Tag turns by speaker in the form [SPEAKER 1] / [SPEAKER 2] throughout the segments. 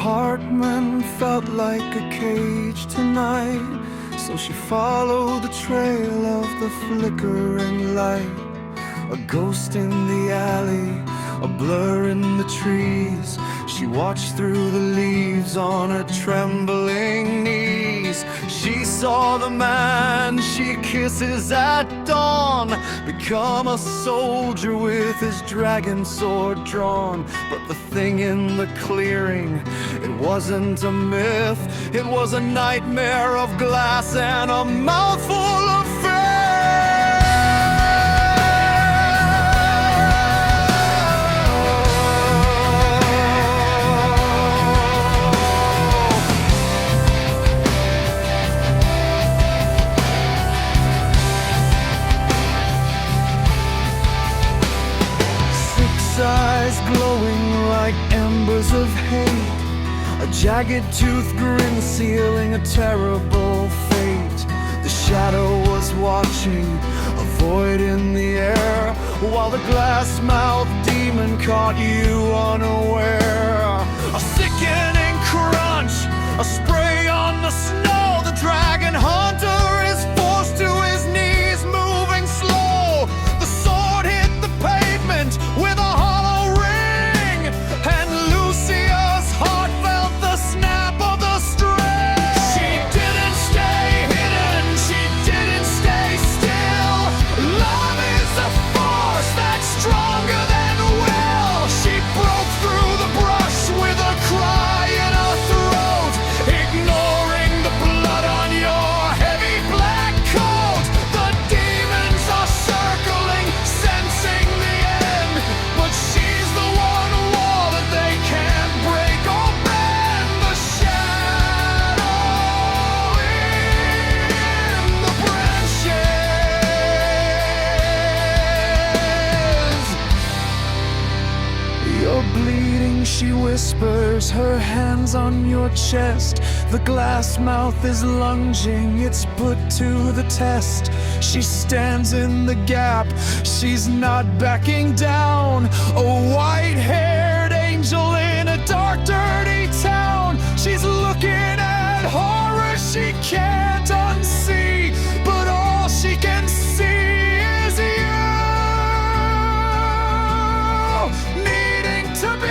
[SPEAKER 1] apartment felt like a cage tonight, so she followed the trail of the flickering light. A ghost in the alley, a blur in the trees. She watched through the leaves on her trembling knees. She saw the man she kisses at dawn become a soldier with his dragon sword drawn. But the thing in the clearing, it wasn't a myth. It was a nightmare of glass and a mouthful of fear. 6 eyes glowing like embers of hate, a jagged tooth grin sealing a terrible fate. The shadow was watching, a void in the air, while the glass-mouthed demon caught you unaware. A sickening crunch, a spray on the snow. The dragon hunter is forced to his knees, moving slow. The sword hit the pavement with a hollow ring, and Lucia's heart felt the snap of the string. She didn't stay hidden, she didn't stay still. Love is a force that's stronger than will. She broke through the brush with a cry in her throat, ignoring the blood on your heavy black coat. The demons are circling, sensing the end, but she's the one wall that they can't break or bend. The shadow in the branches. You're bleeding, she whispers, her hands on your chest. The glass mouth is lunging, it's put to the test. She stands in the gap, she's not backing down. A white-haired angel in a dark, dirty town. She's looking at horror she can't unsee, but all she can see is you needing to be.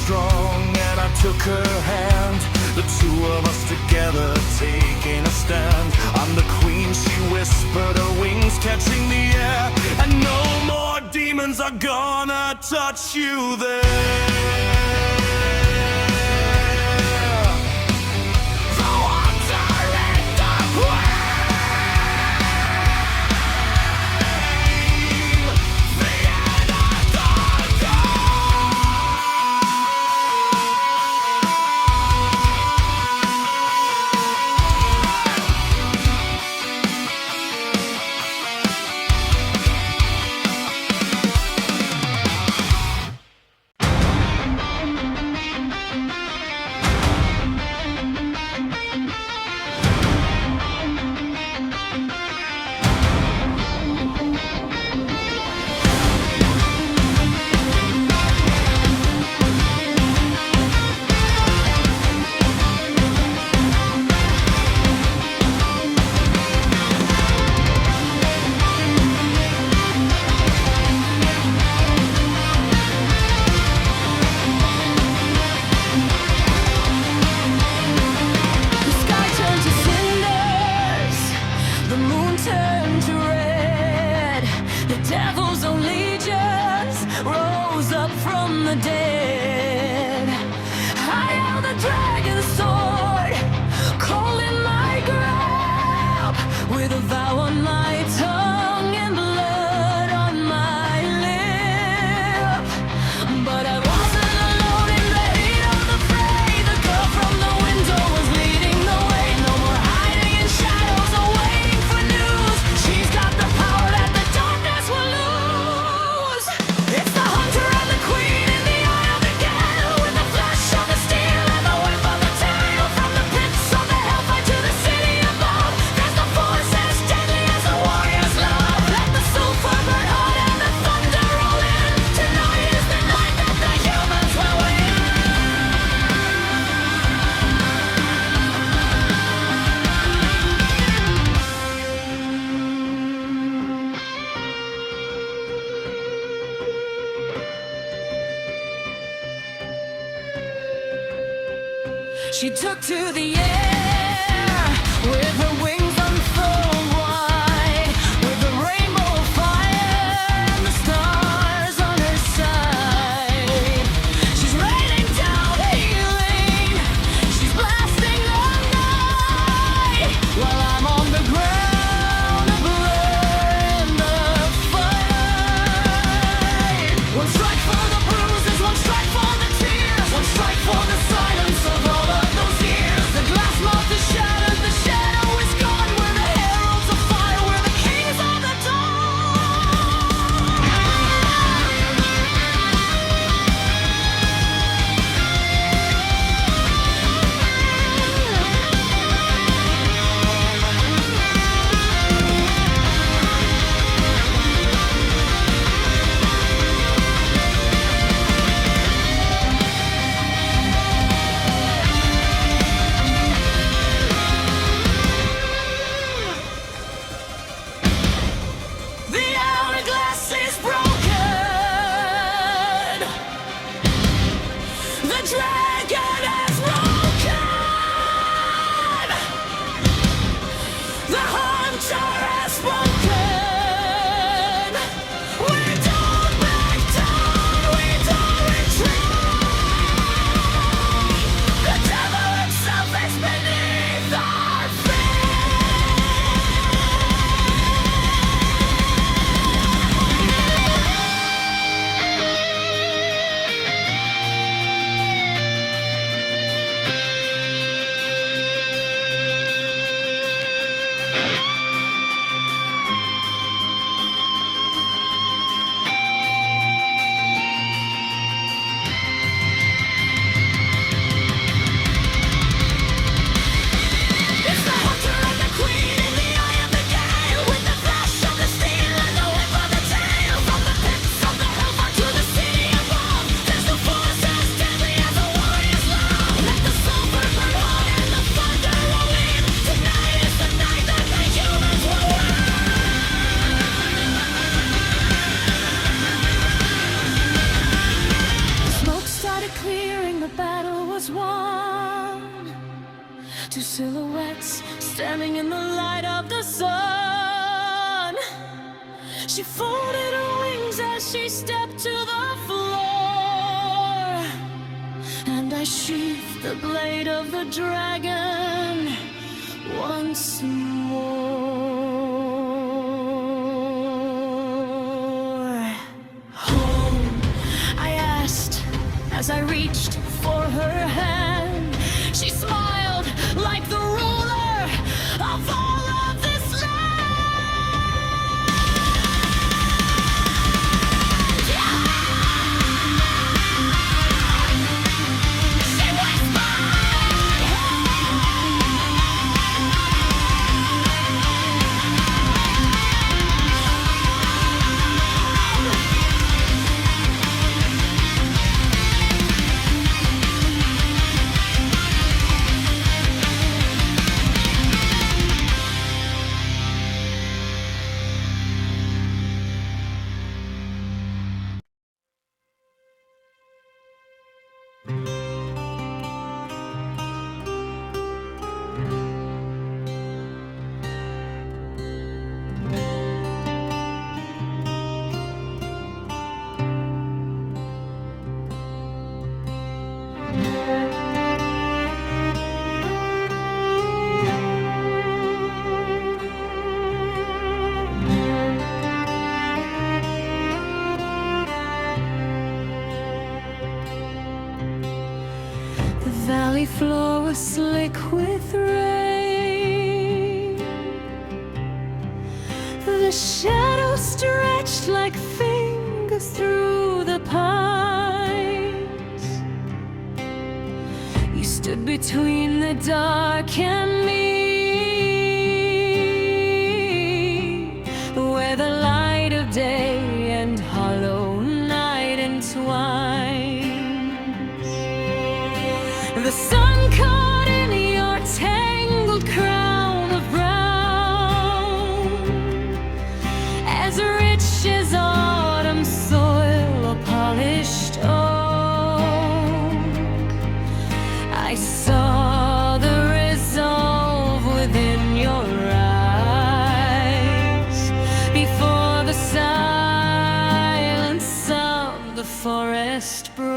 [SPEAKER 1] strong and I took her hand. The two of us together taking a stand. I'm the queen, she whispered, her wings catching the air. And no more demons are gonna touch you there. Dead. I held a dragon's sword, calling my grab, with a vow on my tongue and blood on my lip. But I wasn't alone in the heat of the fray. The girl from the window was leading the way. No more hiding in shadows or waiting for news. She's got the power that the darkness will lose. It's the hunter and the queen. She took to the air with her wings unfurled wide, with the rainbow of fire and the stars on her side. She's raining down healing, she's blasting the night, while I'm on the ground, a blur in the fight. One strike for the bruises, one strike for the tears, one strike for the silence of all of those years. The glass moth is shattered, the shadow is gone. We're the heralds of fire, we're the kings of the dragon is broken. The hunter has spoken. We don't back down, we don't retreat. The devil himself is beneath our feet.
[SPEAKER 2] clearing, the battle was won. Two silhouettes standing in the light of the sun. She folded her wings as she stepped to the floor, and I sheathed the blade of the dragon once more. Home, I asked as I reached for her hand. She smiled like the ruler of all of this land. She valley floor was slick with rain. The shadows stretched like fingers through the pines. You stood between the dark and me, where the light of day and hollow night entwine. The sun caught in your tangled crown of brown, as rich as autumn soil or polished oak. I saw the resolve within your eyes before the silence of the forest broke.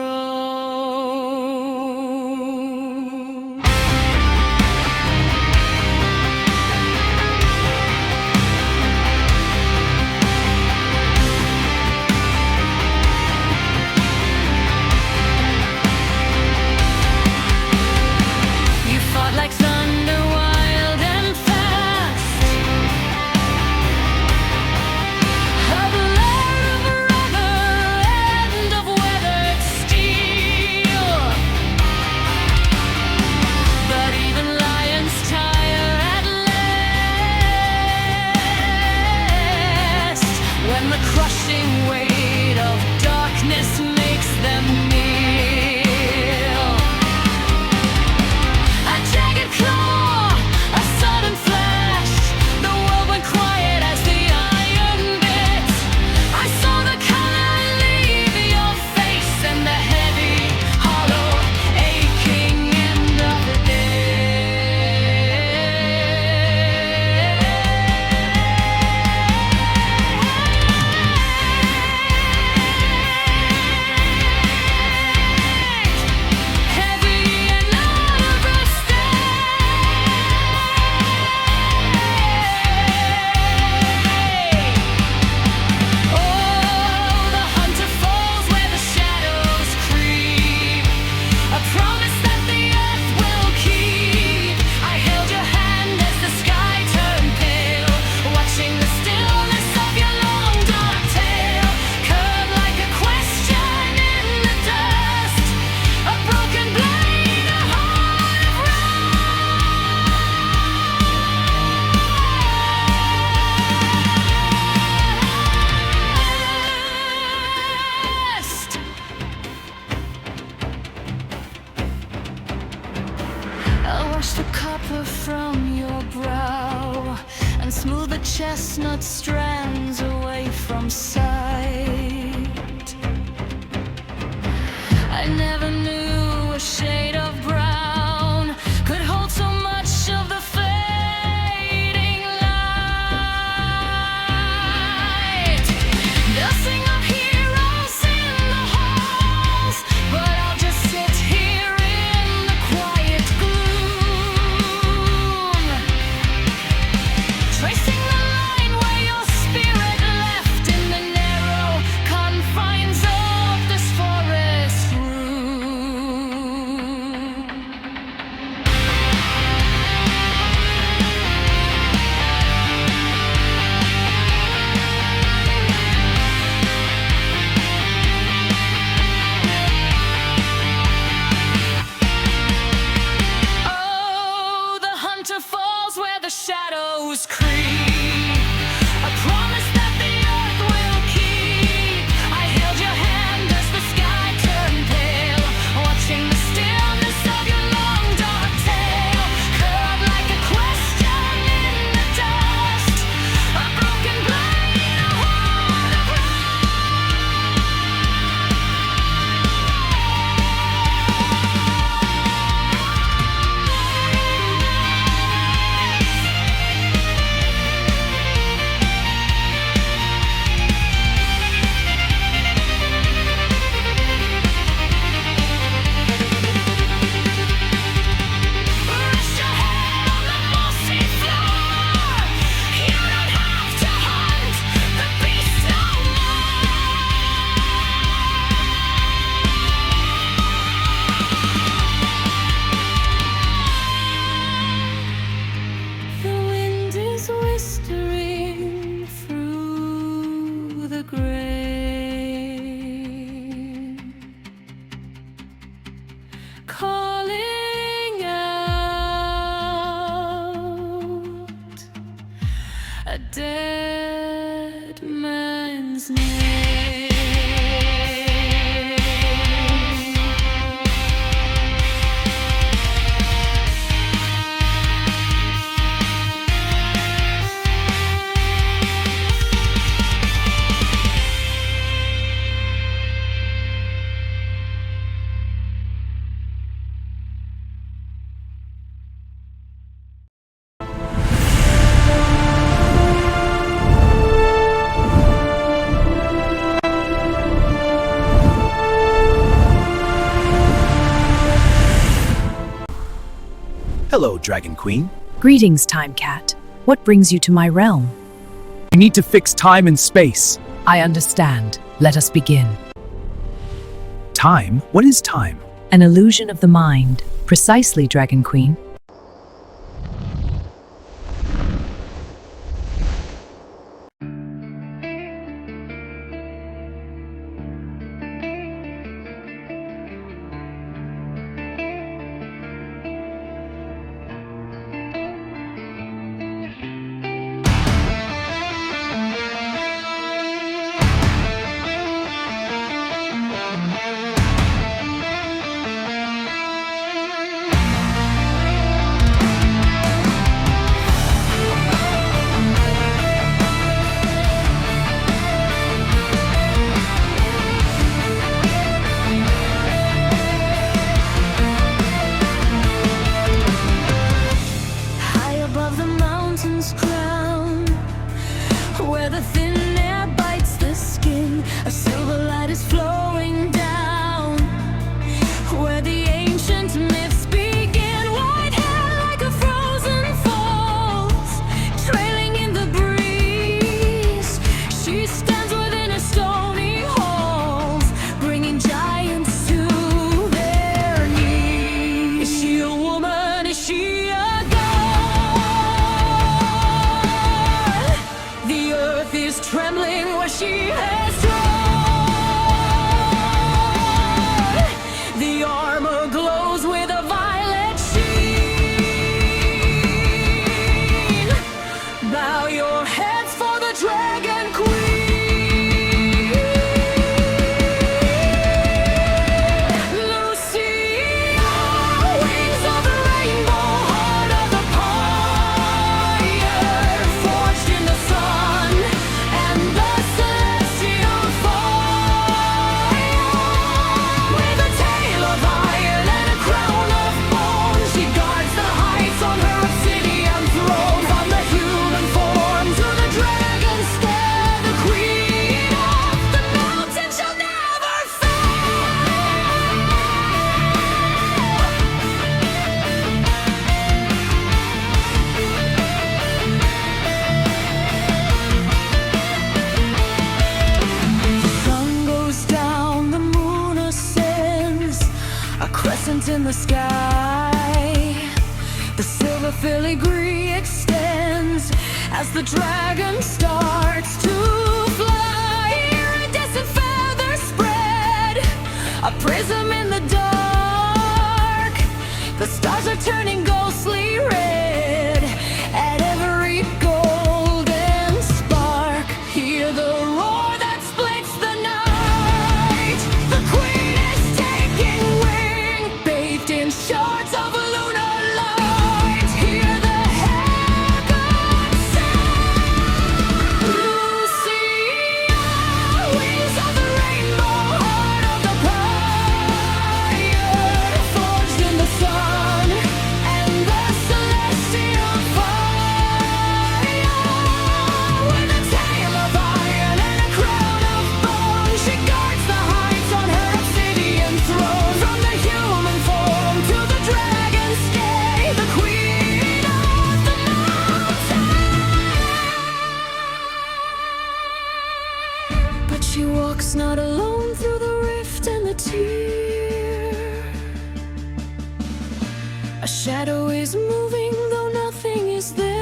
[SPEAKER 2] Wash the copper from your brow and smooth the chestnut strands away from sight. I I never knew a shade of brown could hold so much of the fading light. They'll sing of heroes in the halls, but I'll just sit here in the quiet gloom, tracing the line where your spirit left in the narrow confines of this forest room. Oh, the hunter falls where the shadows creep. A promise that the earth will keep. I held your hand as the sky turned pale, watching the stillness of your long dark tail curve like a question in the dust. A broken blade, a heart of rest your head on the mossy floor. You don't have to hunt the beast no more. The wind is whispering through the grain, calling out a dead man's name.
[SPEAKER 3] Hello, Dragon Queen.
[SPEAKER 4] Greetings, Time Cat. What brings you to my realm?
[SPEAKER 3] I need to fix time and space.
[SPEAKER 4] I understand. Let us begin.
[SPEAKER 3] Time? What is time?
[SPEAKER 4] An illusion of the mind. Precisely, Dragon Queen.
[SPEAKER 2] a crescent in the sky. The silver filigree extends as the dragon starts to fly. Iridescent feathers spread, a prism in the dark. The stars are turning ghostly red at every golden spark. Hear the roar that splits the night. The queen is taking wing, bathed in shards of lunar light. Hear the heavens sing. Lucia, wings of the rainbow, heart of the fire, forged in the sun and the celestial fire. With a tail of iron and a crown of bone, she guards the heights on her obsidian throne. From the human form to the dragon's stay, the queen of the mountain. But she walks not alone through the rift and the tear. A shadow is moving, though nothing is there.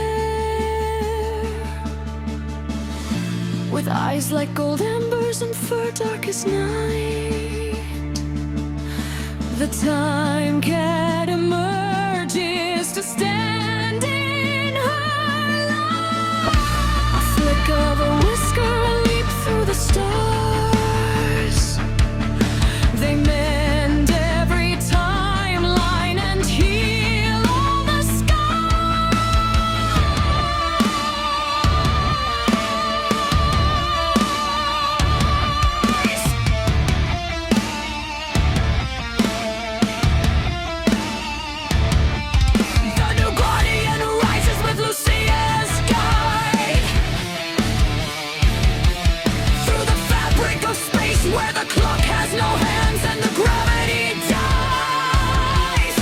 [SPEAKER 2] With eyes like gold embers and fur dark as night, the time cat emerges to stand in her light. A flick of a whisker, a leap through the stars. They mend every timeline and heal all the scars. The new guardian rises with Lucia's guide. Through the fabric of space where the clock has no hands and the gravity dies.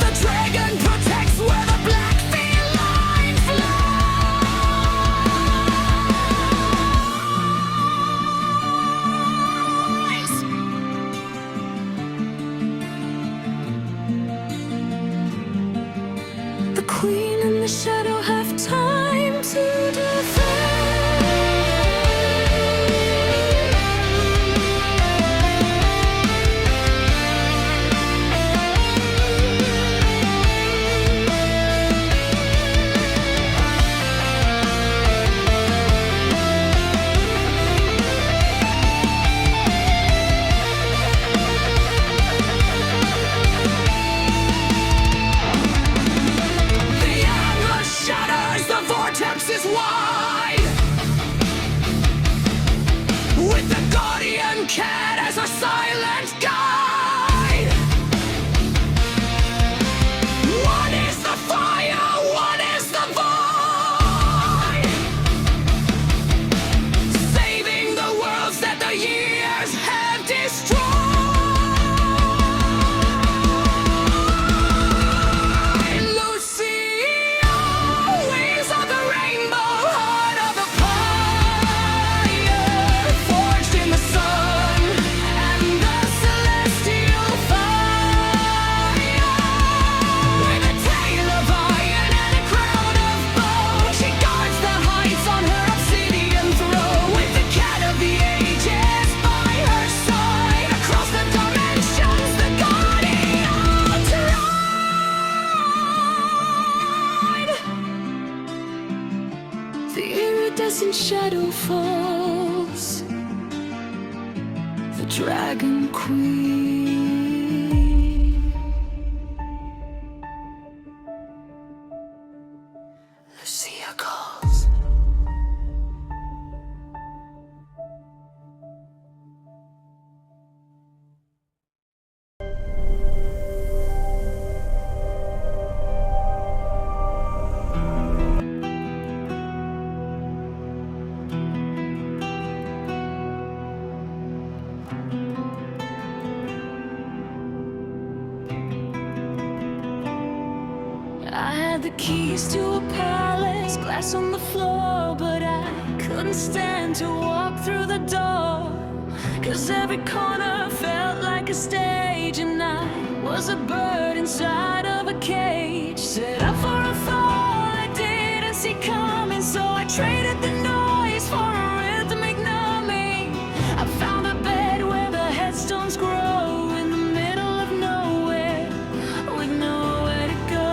[SPEAKER 2] The dragon protects where the black feline flies. The queen and the shadow have time to The endless shatters, the vortex is wide. With the guardian cat as our silent guide. One is the fire, one is the void. Saving the worlds that the years have destroyed. Lucia, wings of the rainbow, heart of the fire, forged in the sun and the celestial fire. With a tail of iron and a crown of bone, she guards the heights on her obsidian throne. With the cat of the ages by her side, across the dimensions, the guardian tried. The iridescent shadow falls, the dragon queen. Lucia calls. I had the keys to a palace, glass on the floor, but I couldn't stand to walk through the door. 'Cause every corner felt like a stage, and I was a bird inside of a cage, set up for a fall I didn't see coming. So I traded the noise for a rhythmic numbing. I found a bed where the headstones grow, in the middle of nowhere, with nowhere to go.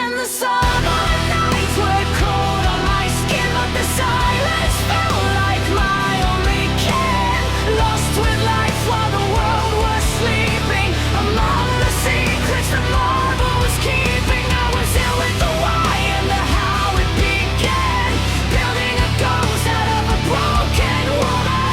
[SPEAKER 2] And the summer nights were cold on my skin, but the silence felt like my only kin. Lost with life while the world was sleeping, among the secrets the marble was keeping. I was ill with the why and the how it began, building a ghost out of a broken woman.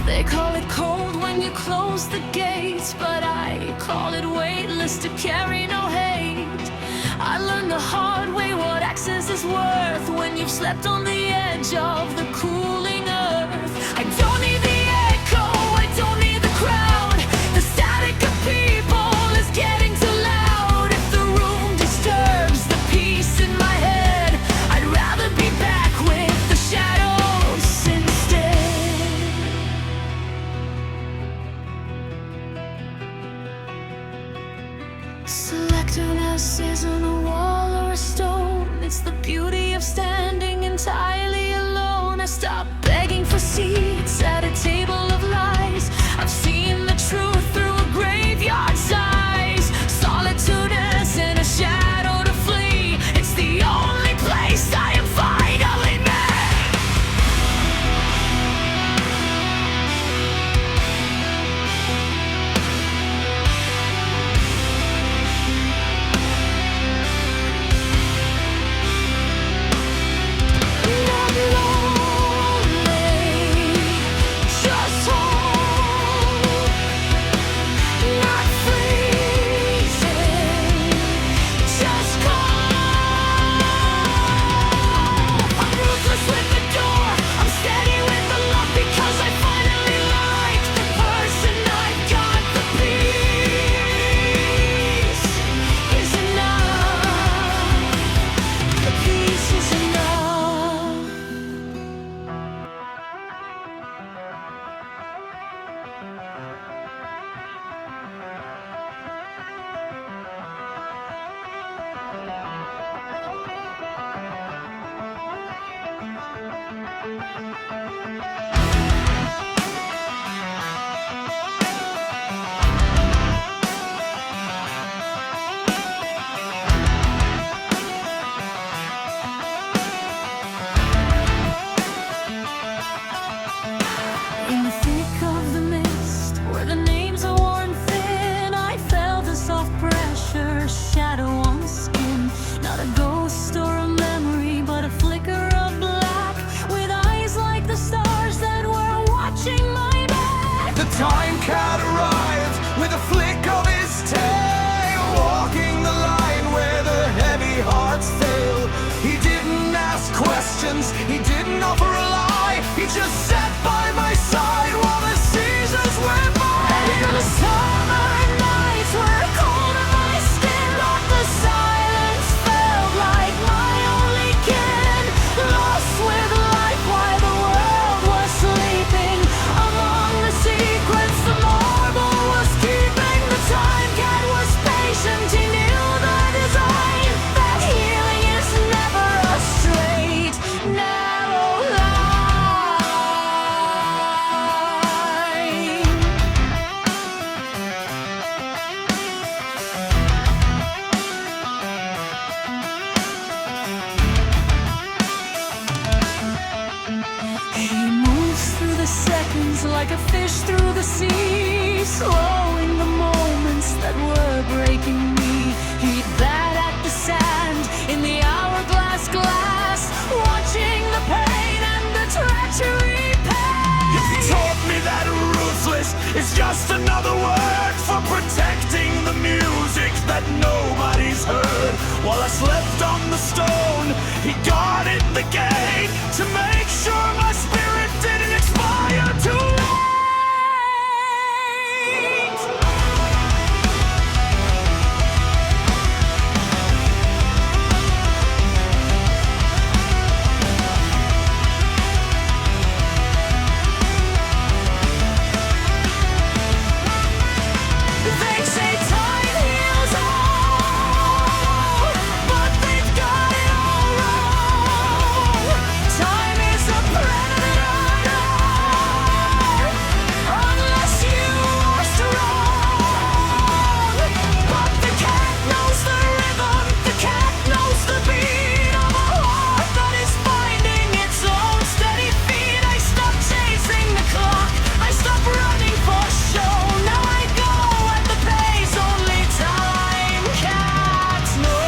[SPEAKER 2] They call it cold when you close the gates, but I call it weightless to carry no hate. I learned the hard way what access is worth when you've slept on the edge of the cooling earth. I don't need the echo, I don't need the crowd. The static of people is getting too loud. If the room disturbs the peace in my head, I'd rather be back with the shadows instead. Selectiveness isn't a wall or a stone, it's the beauty of standing entirely alone. I stopped begging for seats at a table of lies. I've seen the truth through a graveyard's eyes. Solitude isn't a shadow to flee, it's the only place I am finally me. Not lonely, just home. Not freezing, just calm. I'm ruthless with the door, I'm steady with the love, because I finally like the person I've got. The peace is enough. The peace is enough. In the thick of the mist, where the names are worn thin, I felt a soft pressure, shadow on the skin. Not a ghost or a memory, but a flicker of black, with eyes like the stars that were watching my back.
[SPEAKER 1] The time cat arrived with a flick of his tail, walking the line where the heavy hearts fail. He didn't ask questions, he didn't offer a lie, he just sat by my side while the seasons went by.
[SPEAKER 2] And the summer nights were cold on my skin, but the silence felt like my only kin. Lost with life while the world was sleeping, among the secrets the marble was keeping. The time cat was patient, he knew the design, that healing is never a straight, narrow line. He moves through the seconds like a fish through the sea, slowing the moments that were breaking me. He'd bat at the sand in the hourglass glass, watching the pain and the treachery pass.
[SPEAKER 1] He taught me that ruthless is just another word for protecting the music that nobody's heard. while I slept on the stone. He guarded the gate to make sure my spirit didn't expire too late.
[SPEAKER 2] They say time heals all, but they've got it all wrong. Time is a predator, unless you are strong. But the cat knows the rhythm, the cat knows the beat of a heart that is finding its own steady feet. I stopped chasing the clock, I stopped running for show. Now I go at the pace only time cats know.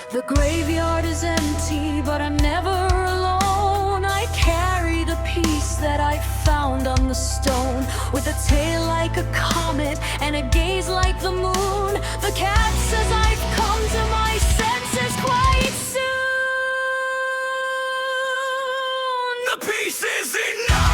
[SPEAKER 2] The graveyard is empty, but I'm never alone. I carry the piece that I found on the stone, with a tail like a comet and a gaze like the moon. The cat says I've come to my senses quite soon.
[SPEAKER 1] The piece is enough.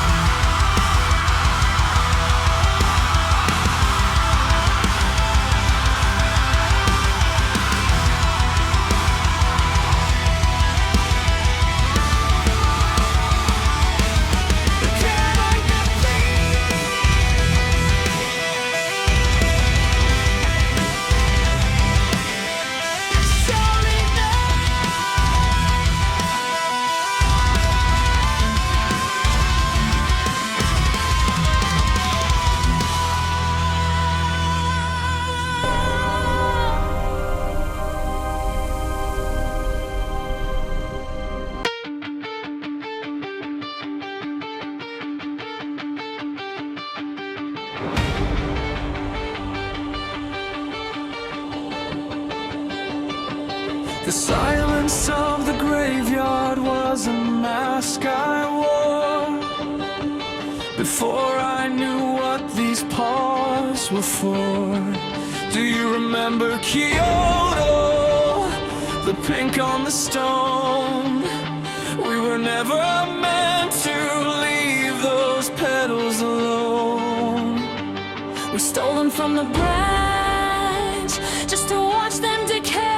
[SPEAKER 1] The silence of the graveyard was a mask I wore before I knew what these paws were for. Do you remember Kyoto? The pink on the stone. We were never meant to leave those petals alone.
[SPEAKER 2] We stole them from the branch just to watch them decay.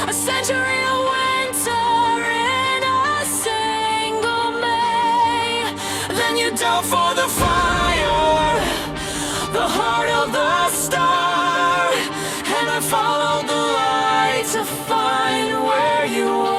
[SPEAKER 2] A century of winter in a single May.
[SPEAKER 1] Then you dove for the fire, the heart of the star, and I followed the light to find where you were.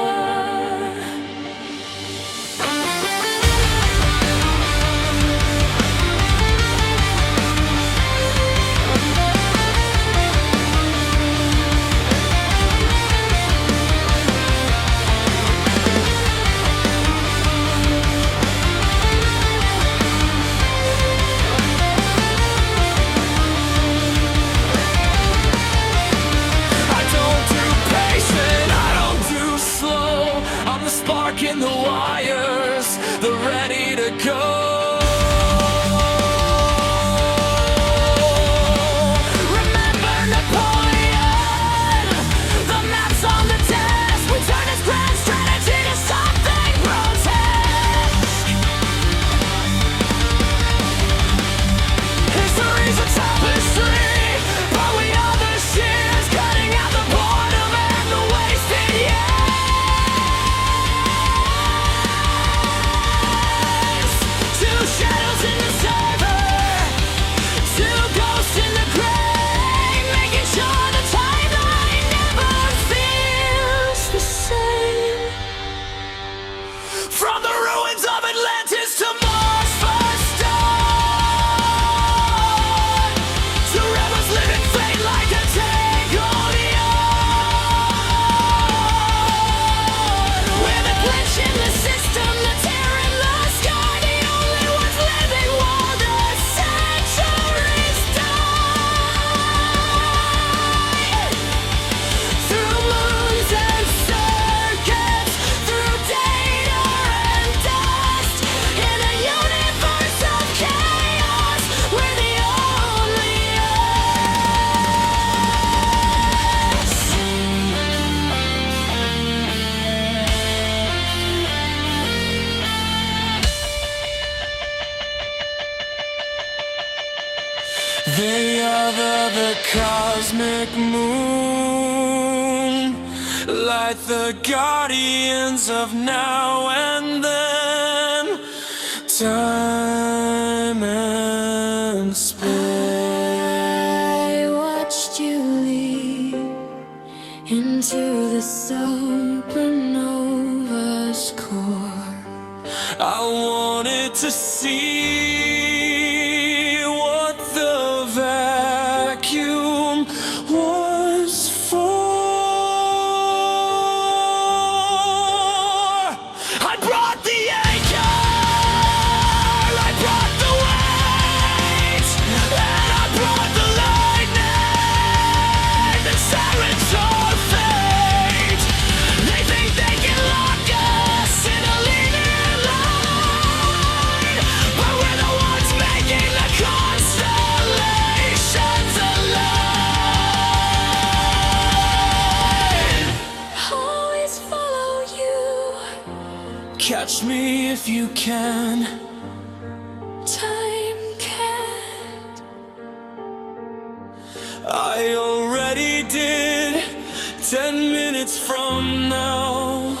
[SPEAKER 1] They are the cosmic moon, like the guardians of now and then, time and space.
[SPEAKER 2] I watched you leap into the supernova's core.
[SPEAKER 1] I wanted to see what the vacuum was for. I brought the anchor, I brought the weight, and I brought the lightning, the sirens of fate. They think they can lock us in a linear line, but we're the ones making the constellations align.
[SPEAKER 2] Always follow you.
[SPEAKER 1] Catch me if you can.
[SPEAKER 2] Time can't.
[SPEAKER 1] I already did 10 minutes from now.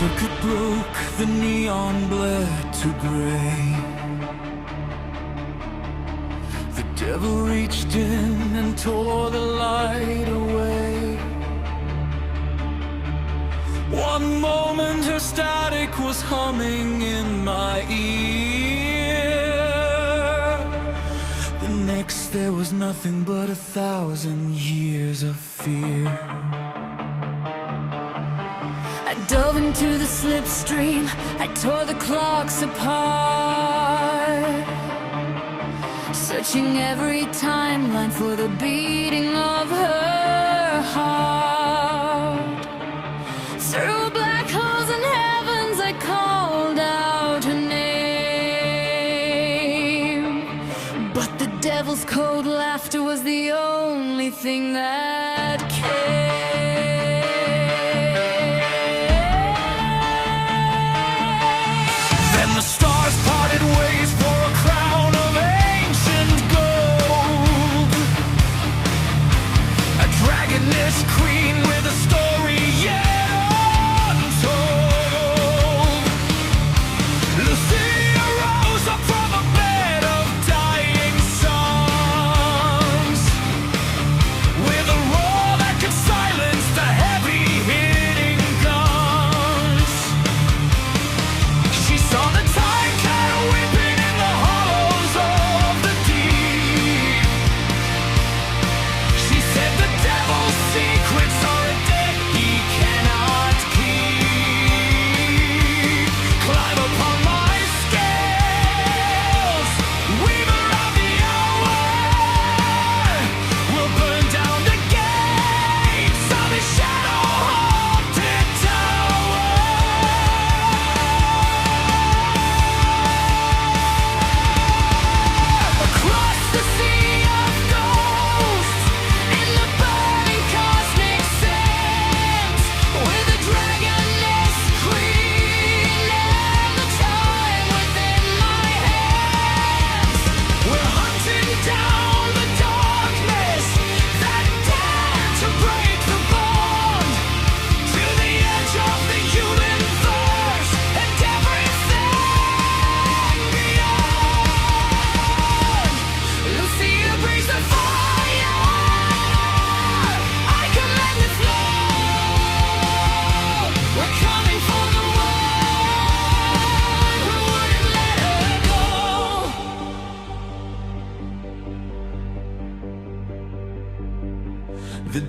[SPEAKER 1] Circuit broke, the neon bled to gray. The devil reached in and tore the light away. One moment her static was humming in my ear. The next there was nothing but 1,000 years of fear.
[SPEAKER 2] I dove into the slipstream, I tore the clocks apart, searching every timeline for the beating of her heart. Through black holes and heavens I called out her name, but the devil's cold laughter was the only thing that came.
[SPEAKER 1] The stars parted ways for a crown of ancient gold. A dragonish queen with a story yet untold. Lucia rose up from a bed of dying suns, with a roar that could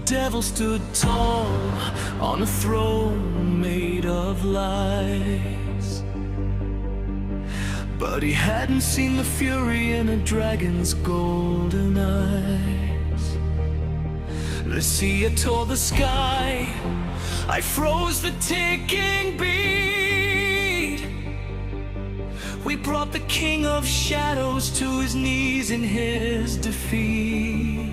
[SPEAKER 1] devil stood tall on a throne made of lies. But he hadn't seen the fury in a dragon's golden eyes. Lucia tore the sky, I froze the ticking beat. We brought the king of shadows to his knees in his defeat.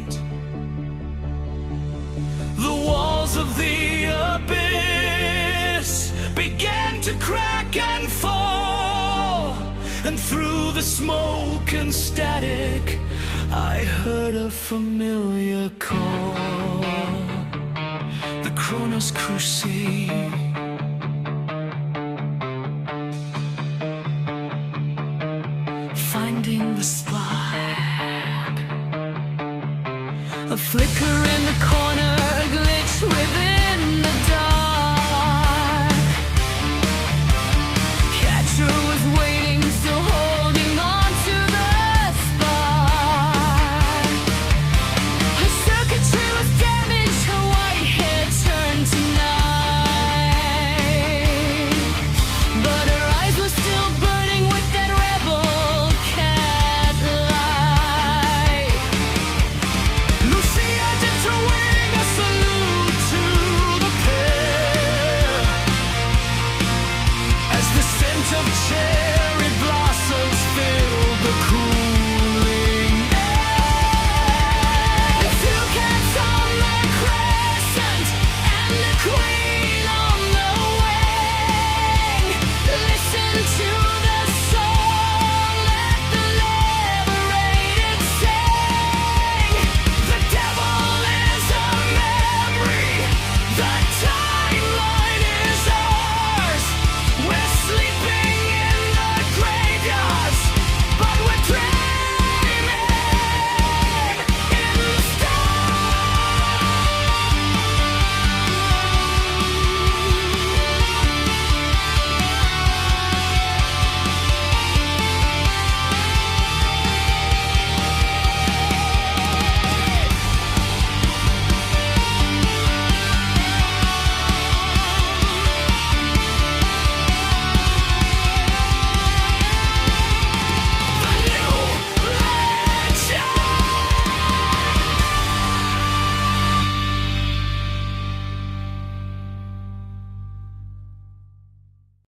[SPEAKER 1] The walls of the abyss began to crack and fall, and through the smoke and static I heard a familiar call. The Kronos Crusade,